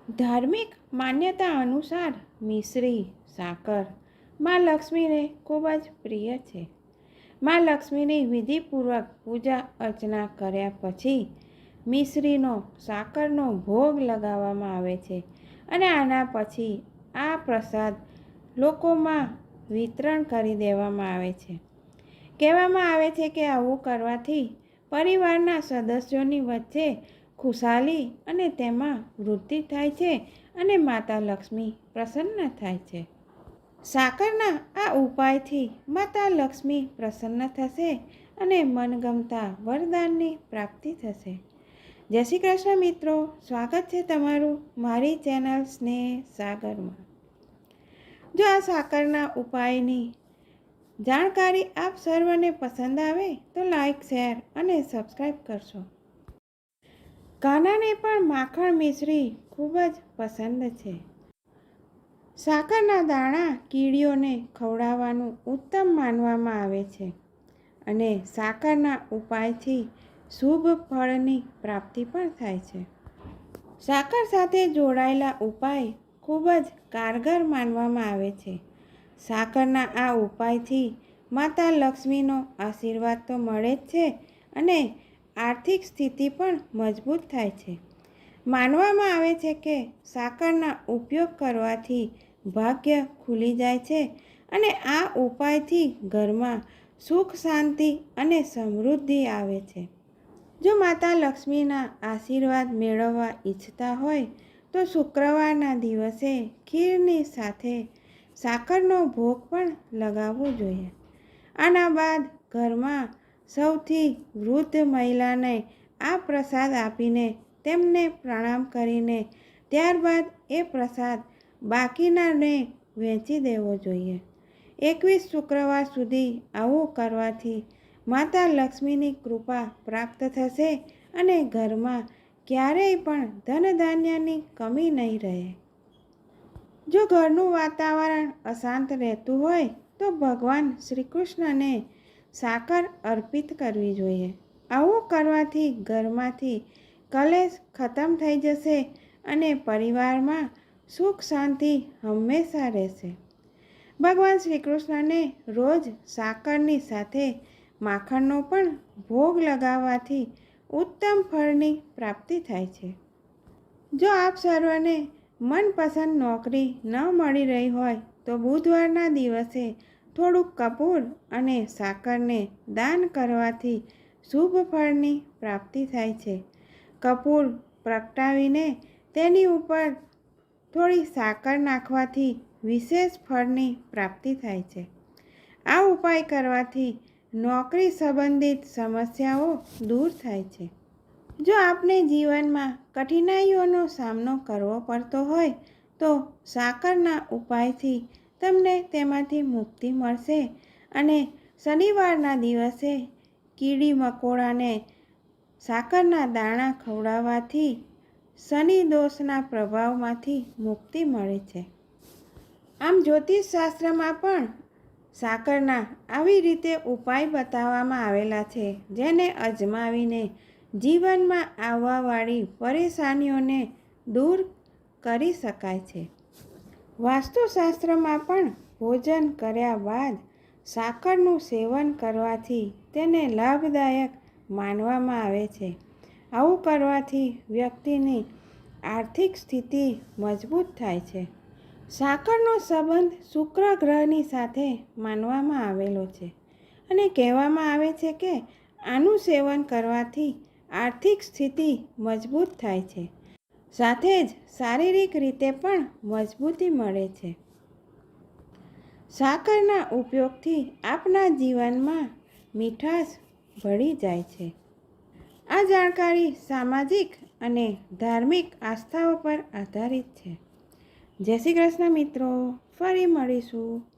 ધાર્મિક માન્યતા અનુસાર મિશ્રી સાકર માં લક્ષ્મીને ખૂબ જ પ્રિય છે. માં લક્ષ્મીની વિધિપૂર્વક પૂજા અર્ચના કર્યા પછી મિશ્રીનો સાકરનો ભોગ લગાવવામાં આવે છે અને આના પછી આ પ્રસાદ લોકોમાં વિતરણ કરી દેવામાં આવે છે. કહેવામાં આવે છે કે આવું કરવાથી પરિવારના સદસ્યોની વચ્ચે ખુશાલી અને તેમાં વૃદ્ધિ થાય છે અને માતા લક્ષ્મી પ્રસન્ન થાય છે. સાકરના આ ઉપાયથી માતા લક્ષ્મી પ્રસન્ન થશે અને મનગમતા વરદાનની પ્રાપ્તિ થશે. જય શ્રી કૃષ્ણ મિત્રો, સ્વાગત છે તમારું મારી ચેનલ સ્નેહ સાગરમાં. જો આ સાકરના ઉપાયની જાણકારી આપ સર્વને પસંદ આવે તો લાઈક, શેર અને સબસ્ક્રાઈબ કરશો. કાનાને પણ માખણ મિશ્રી ખૂબ જ પસંદ છે. સાકરના દાણા કીડીઓને ખવડાવવાનું ઉત્તમ માનવામાં આવે છે અને સાકરના ઉપાયથી શુભ ફળની પ્રાપ્તિ પણ થાય છે. સાકર સાથે જોડાયેલા ઉપાય ખૂબ જ કારગર માનવામાં આવે છે. સાકરના આ ઉપાયથી માતા લક્ષ્મીનો આશીર્વાદ તો મળે જ છે અને આર્થિક સ્થિતિ પણ મજબૂત થાય છે. માનવામાં આવે છે કે સાકરના ઉપયોગ કરવાથી ભાગ્ય ખુલી જાય છે અને આ ઉપાયથી ઘરમાં સુખ, શાંતિ અને સમૃદ્ધિ આવે છે. જો માતા લક્ષ્મીના આશીર્વાદ મેળવવા ઈચ્છતા હોય તો શુક્રવારના દિવસે ખીરની સાથે સાકરનો ભોગ પણ લગાવવો જોઈએ. આના બાદ ઘરમાં સૌથી વૃદ્ધ મહિલાને આ પ્રસાદ આપીને તેમને પ્રણામ કરીને ત્યારબાદ એ પ્રસાદ બાકીનાને વહેંચી દેવો જોઈએ. 21 શુક્રવાર સુધી આવું કરવાથી માતા લક્ષ્મીની કૃપા પ્રાપ્ત થશે અને ઘરમાં ક્યારેય પણ ધન ધાન્યની કમી નહીં રહે. જો ઘરનું વાતાવરણ અશાંત રહેતું હોય તો ભગવાન શ્રી કૃષ્ણને સાકર અર્પિત કરવી જોઈએ. આવું કરવાથી ઘરમાંથી કલેશ ખતમ થઈ જશે અને પરિવારમાં સુખ શાંતિ હંમેશા રહેશે. ભગવાન શ્રી કૃષ્ણને રોજ સાકરની સાથે માખણનો પણ ભોગ લગાવવાથી ઉત્તમ ફળની પ્રાપ્તિ થાય છે. જો આપ સર્વને મનપસંદ નોકરી ન મળી રહી હોય તો બુધવારના દિવસે થોડુંક કપૂર અને સાકરને દાન કરવાથી શુભ ફળની પ્રાપ્તિ થાય છે. કપૂર પ્રગટાવીને તેની ઉપર થોડી સાકર નાખવાથી વિશેષ ફળની પ્રાપ્તિ થાય છે. આ ઉપાય કરવાથી નોકરી સંબંધિત સમસ્યાઓ દૂર થાય છે. જો આપને જીવનમાં કઠિનાઈઓનો સામનો કરવો પડતો હોય તો સાકરના ઉપાયથી તમને તેમાંથી મુક્તિ મળશે અને શનિવારના દિવસે કીડી મકોડાને સાકરના દાણા ખવડાવવાથી શનિ દોષના પ્રભાવમાંથી મુક્તિ મળે છે. આમ જ્યોતિષ શાસ્ત્રમાં પણ સાકરના આવી રીતે ઉપાય બતાવવામાં આવેલા છે જેને અજમાવીને જીવનમાં આવવાવાળી પરેશાનીઓને દૂર કરી શકાય છે. વાસ્તુશાસ્ત્રમાં પણ ભોજન કર્યા બાદ સાકરનું સેવન કરવાથી તેને લાભદાયક માનવામાં આવે છે. આવું કરવાથી વ્યક્તિની આર્થિક સ્થિતિ મજબૂત થાય છે. સાકરનો સંબંધ શુક્ર ગ્રહની સાથે માનવામાં આવેલો છે અને કહેવામાં આવે છે કે આનું સેવન કરવાથી આર્થિક સ્થિતિ મજબૂત થાય છે, સાથે જ શારીરિક રીતે પણ મજબૂતી મળે છે. સાકરના ઉપયોગથી આપના જીવનમાં મીઠાશ ભળી જાય છે. આ જાણકારી સામાજિક અને ધાર્મિક આસ્થાઓ પર આધારિત છે. જય શ્રી કૃષ્ણ મિત્રો, ફરી મળીશું.